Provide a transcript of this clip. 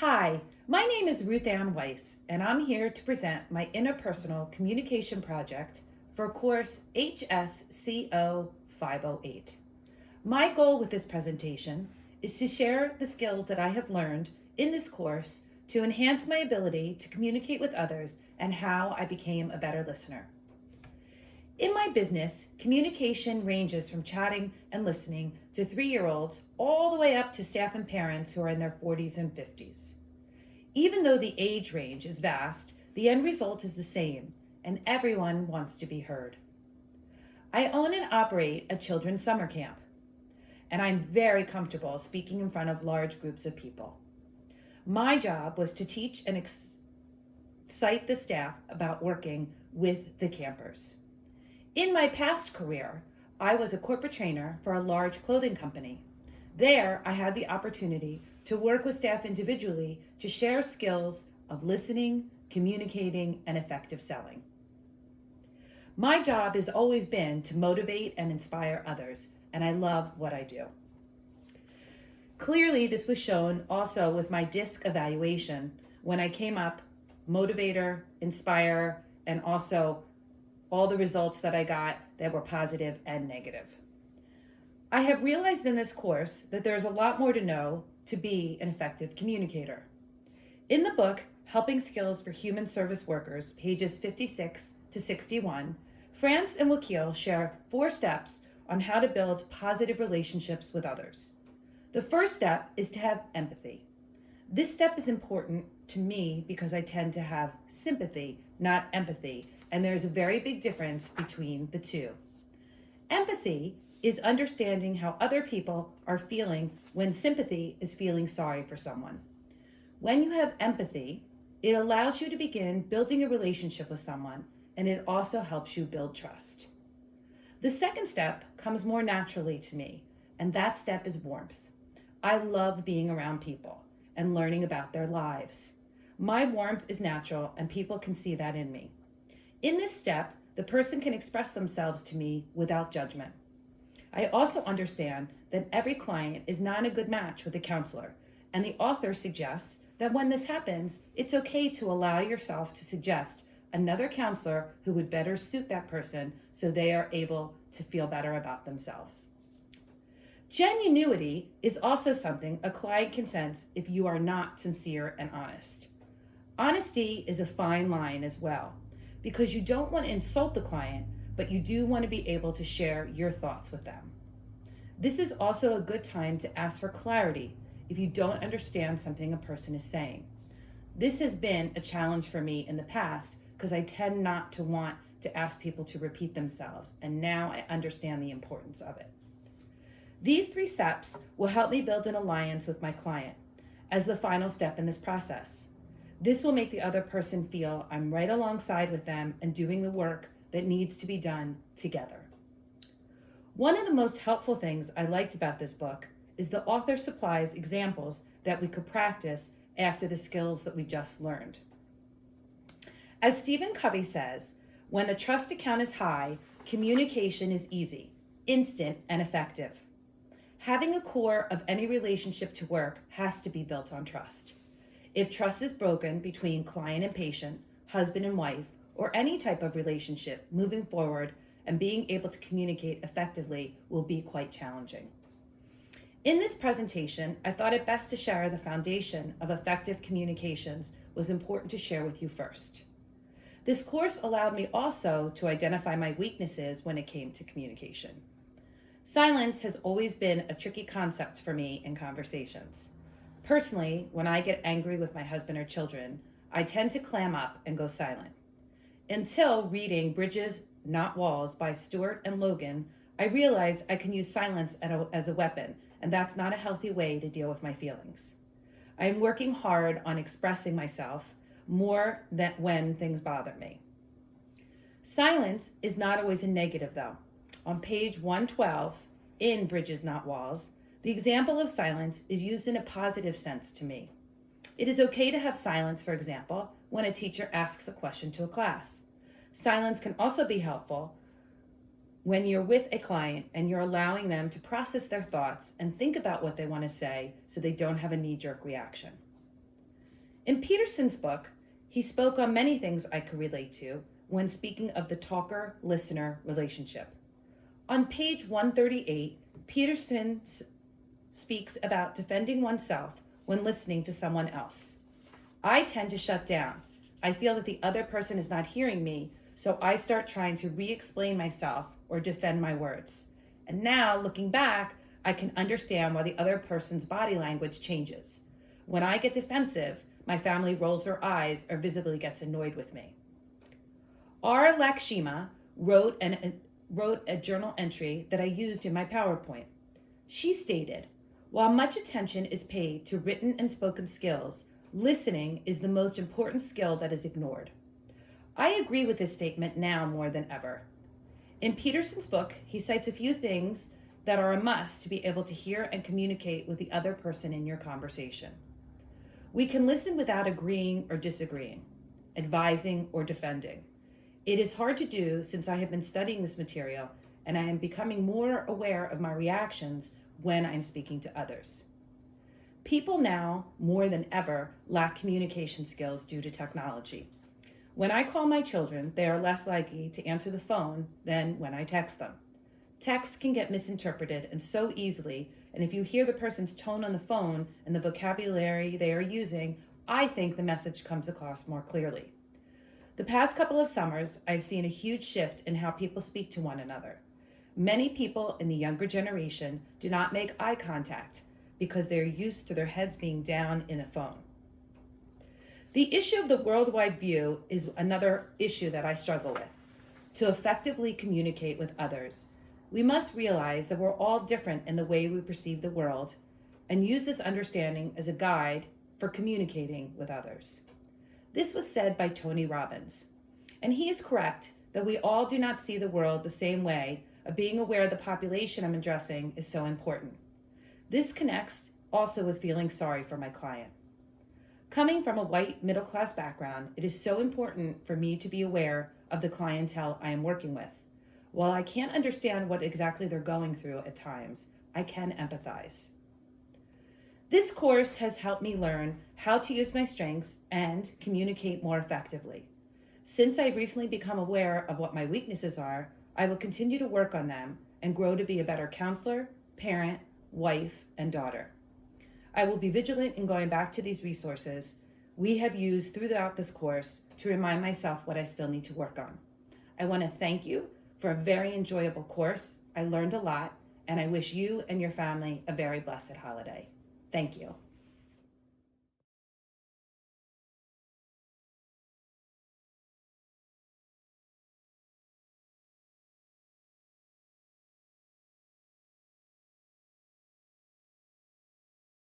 Hi, my name is Ruth Weiss, and I'm here to present my interpersonal communication project for course HSCO 508. My goal with this presentation is to share the skills that I have learned in this course to enhance my ability to communicate with others and how I became a better listener. In my business, communication ranges from chatting and listening to 3-year-olds all the way up to staff and parents who are in their 40s and 50s. Even though the age range is vast, the end result is the same, and everyone wants to be heard. I own and operate a children's summer camp, and I'm very comfortable speaking in front of large groups of people. My job was to teach and excite the staff about working with the campers. In my past career, I was a corporate trainer for a large clothing company. There, I had the opportunity to work with staff individually to share skills of listening, communicating, and effective selling. My job has always been to motivate and inspire others, and I love what I do. Clearly, this was shown also with my DISC evaluation when I came up motivator, inspire, and also all the results that I got that were positive and negative. I have realized in this course that there's a lot more to know to be an effective communicator. In the book, Helping Skills for Human Service Workers, pages 56 to 61, France and Wakil share 4 steps on how to build positive relationships with others. The first step is to have empathy. This step is important to me because I tend to have sympathy, not empathy, and there's a very big difference between the two. Empathy is understanding how other people are feeling when sympathy is feeling sorry for someone. When you have empathy, it allows you to begin building a relationship with someone, and it also helps you build trust. The second step comes more naturally to me, and that step is warmth. I love being around people and learning about their lives. My warmth is natural, and people can see that in me. In this step, the person can express themselves to me without judgment. I also understand that every client is not a good match with a counselor, and the author suggests that when this happens, it's okay to allow yourself to suggest another counselor who would better suit that person so they are able to feel better about themselves. Genuinity is also something a client can sense if you are not sincere and honest. Honesty is a fine line as well, because you don't want to insult the client, but you do want to be able to share your thoughts with them. This is also a good time to ask for clarity if you don't understand something a person is saying. This has been a challenge for me in the past because I tend not to want to ask people to repeat themselves, and now I understand the importance of it. These 3 steps will help me build an alliance with my client as the final step in this process. This will make the other person feel I'm right alongside with them and doing the work that needs to be done together. One of the most helpful things I liked about this book is the author supplies examples that we could practice after the skills that we just learned. As Stephen Covey says, when the trust account is high, communication is easy, instant, and effective. Having a core of any relationship to work has to be built on trust. If trust is broken between client and patient, husband and wife, or any type of relationship, moving forward and being able to communicate effectively will be quite challenging. In this presentation, I thought it best to share the foundation of effective communications was important to share with you first. This course allowed me also to identify my weaknesses when it came to communication. Silence has always been a tricky concept for me in conversations. Personally, when I get angry with my husband or children, I tend to clam up and go silent. Until reading Bridges, Not Walls by Stewart and Logan, I realized I can use silence as a weapon, and that's not a healthy way to deal with my feelings. I am working hard on expressing myself more than when things bother me. Silence is not always a negative though. On page 112 in Bridges, Not Walls, the example of silence is used in a positive sense to me. It is okay to have silence, for example, when a teacher asks a question to a class. Silence can also be helpful when you're with a client and you're allowing them to process their thoughts and think about what they want to say so they don't have a knee-jerk reaction. In Peterson's book, he spoke on many things I could relate to when speaking of the talker-listener relationship. On page 138, Peterson speaks about defending oneself when listening to someone else. I tend to shut down. I feel that the other person is not hearing me, so I start trying to re-explain myself or defend my words. And now, looking back, I can understand why the other person's body language changes. When I get defensive, my family rolls their eyes or visibly gets annoyed with me. R. Lakshma wrote a journal entry that I used in my PowerPoint. She stated, "While much attention is paid to written and spoken skills, listening is the most important skill that is ignored." I agree with this statement now more than ever. In Peterson's book, he cites a few things that are a must to be able to hear and communicate with the other person in your conversation. We can listen without agreeing or disagreeing, advising or defending. It is hard to do since I have been studying this material and I am becoming more aware of my reactions when I'm speaking to others. People now, more than ever, lack communication skills due to technology. When I call my children, they are less likely to answer the phone than when I text them. Texts can get misinterpreted and so easily, and if you hear the person's tone on the phone and the vocabulary they are using, I think the message comes across more clearly. The past couple of summers, I've seen a huge shift in how people speak to one another. Many people in the younger generation do not make eye contact because they're used to their heads being down in a phone. The issue of the worldwide view is another issue that I struggle with. To effectively communicate with others, we must realize that we're all different in the way we perceive the world and use this understanding as a guide for communicating with others. This was said by Tony Robbins, and he is correct that we all do not see the world the same way. Being aware of the population I'm addressing is so important. This connects also with feeling sorry for my client. Coming from a white middle-class background, it is so important for me to be aware of the clientele I am working with. While I can't understand what exactly they're going through at times, I can empathize. This course has helped me learn how to use my strengths and communicate more effectively. Since I've recently become aware of what my weaknesses are, I will continue to work on them and grow to be a better counselor, parent, wife, and daughter. I will be vigilant in going back to these resources we have used throughout this course to remind myself what I still need to work on. I want to thank you for a very enjoyable course. I learned a lot, and I wish you and your family a very blessed holiday. Thank you.